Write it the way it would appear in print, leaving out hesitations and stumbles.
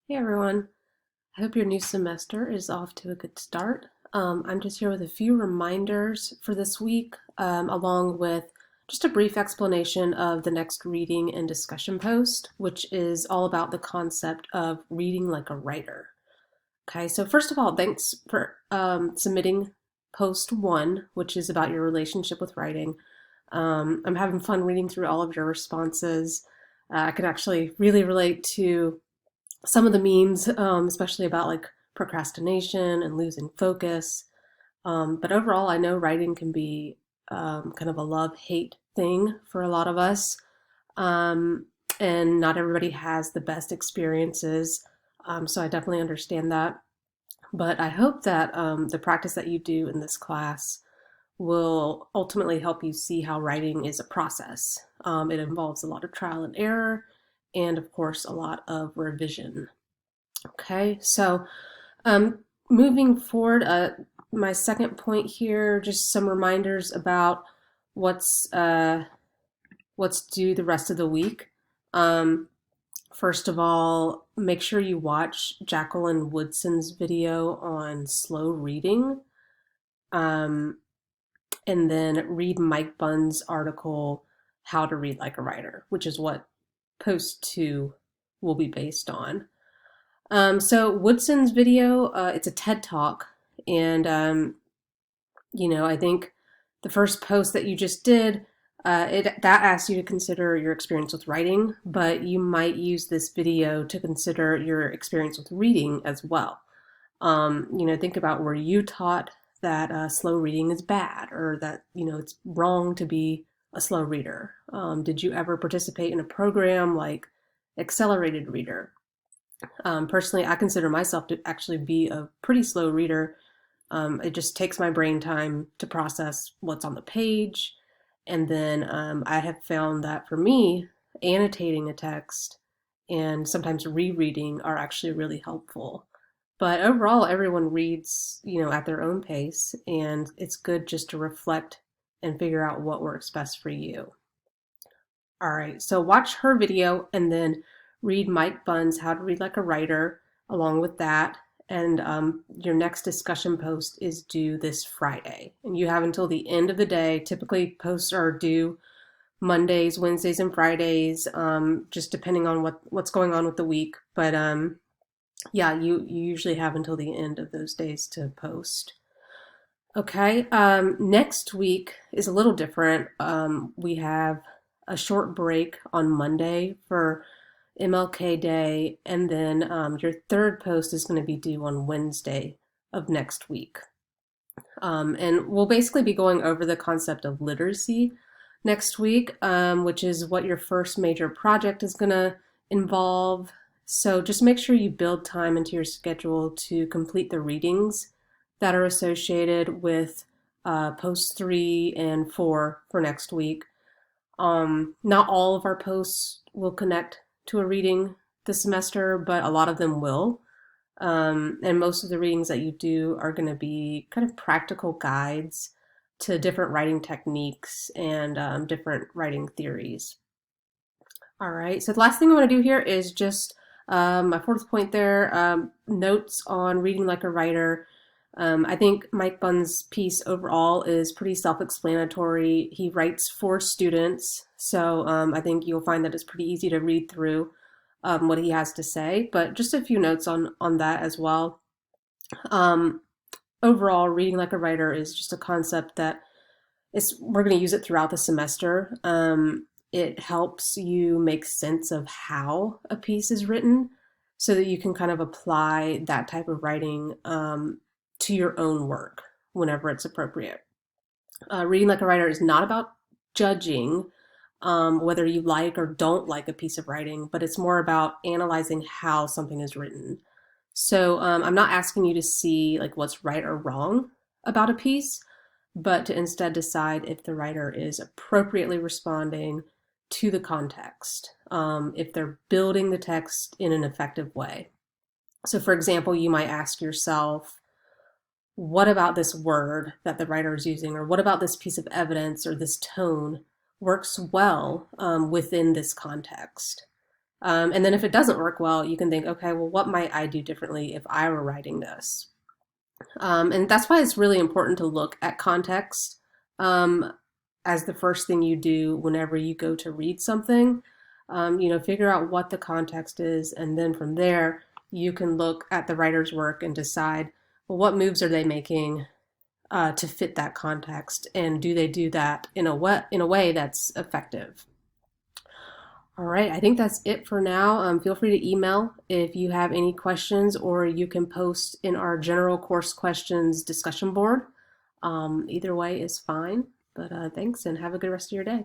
Hey everyone, I hope your new semester is off to a good start. I'm just here with a few reminders for this week, along with just a brief explanation of the next reading and discussion post, which is all about the concept of reading like a writer. Okay, so first of all, thanks for submitting post one, which is about your relationship with writing. I'm having fun reading through all of your responses. I can actually really relate to some of the memes, especially about like procrastination and losing focus. But overall, I know writing can be kind of a love hate thing for a lot of us. Um, and not everybody has the best experiences. So I definitely understand that. But I hope that the practice that you do in this class will ultimately help you see how writing is a process. It involves a lot of trial and error, and of course, a lot of revision. Okay, so um, moving forward, my second point here, just some reminders about what's uh, what's due the rest of the week. Um, First of all, make sure you watch Jacqueline Woodson's video on slow reading, um, and then read Mike Bunn's article, How to Read Like a Writer, which is what post two will be based on. So Woodson's video, it's a TED Talk, and I think the first post that you just did, it that asks you to consider your experience with writing, but you might use this video to consider your experience with reading as well. Think about where you taught that slow reading is bad, or that it's wrong to be a slow reader. Did you ever participate in a program like Accelerated Reader? Personally, I consider myself to actually be a pretty slow reader. It just takes my brain time to process what's on the page. And then I have found that for me, annotating a text and sometimes rereading are actually really helpful. But overall, everyone reads, at their own pace, and it's good just to reflect and figure out what works best for you. All right, so watch her video and then read Mike Bunn's How to Read Like a Writer along with that. And your next discussion post is due this Friday. And you have until the end of the day. Typically, posts are due Mondays, Wednesdays, and Fridays, just depending on what's going on with the week. But yeah, you usually have until the end of those days to post. Okay, next week is a little different. We have a short break on Monday for MLK Day, and then your third post is going to be due on Wednesday of next week. And we'll basically be going over the concept of literacy next week, which is what your first major project is going to involve. So just make sure you build time into your schedule to complete the readings that are associated with post 3 and 4 for next week. Not all of our posts will connect to a reading this semester, but a lot of them will. And most of the readings that you do are going to be kind of practical guides to different writing techniques and different writing theories. All right, so the last thing I want to do here is just my fourth point there, notes on reading like a writer. I think Mike Bunn's piece overall is pretty self-explanatory. He writes for students, so I think you'll find that it's pretty easy to read through what he has to say. But just a few notes on that as well. Um, Overall, reading like a writer is just a concept that we're going to use it throughout the semester. It helps you make sense of how a piece is written so that you can kind of apply that type of writing to your own work whenever it's appropriate. Reading like a writer is not about judging whether you like or don't like a piece of writing, but it's more about analyzing how something is written. So I'm not asking you to see like what's right or wrong about a piece, but to instead decide if the writer is appropriately responding to the context, if they're building the text in an effective way. So, for example, you might ask yourself, what about this word that the writer is using, or what about this piece of evidence or this tone works well within this context? And then if it doesn't work well, you can think, okay, well, what might I do differently if I were writing this? And that's why it's really important to look at context um, as the first thing you do whenever you go to read something. Figure out what the context is, and then from there, you can look at the writer's work and decide, well, what moves are they making to fit that context, and do they do that in a way that's effective? All right, I think that's it for now. Feel free to email if you have any questions, or you can post in our general course questions discussion board. Either way is fine. But thanks, and have a good rest of your day.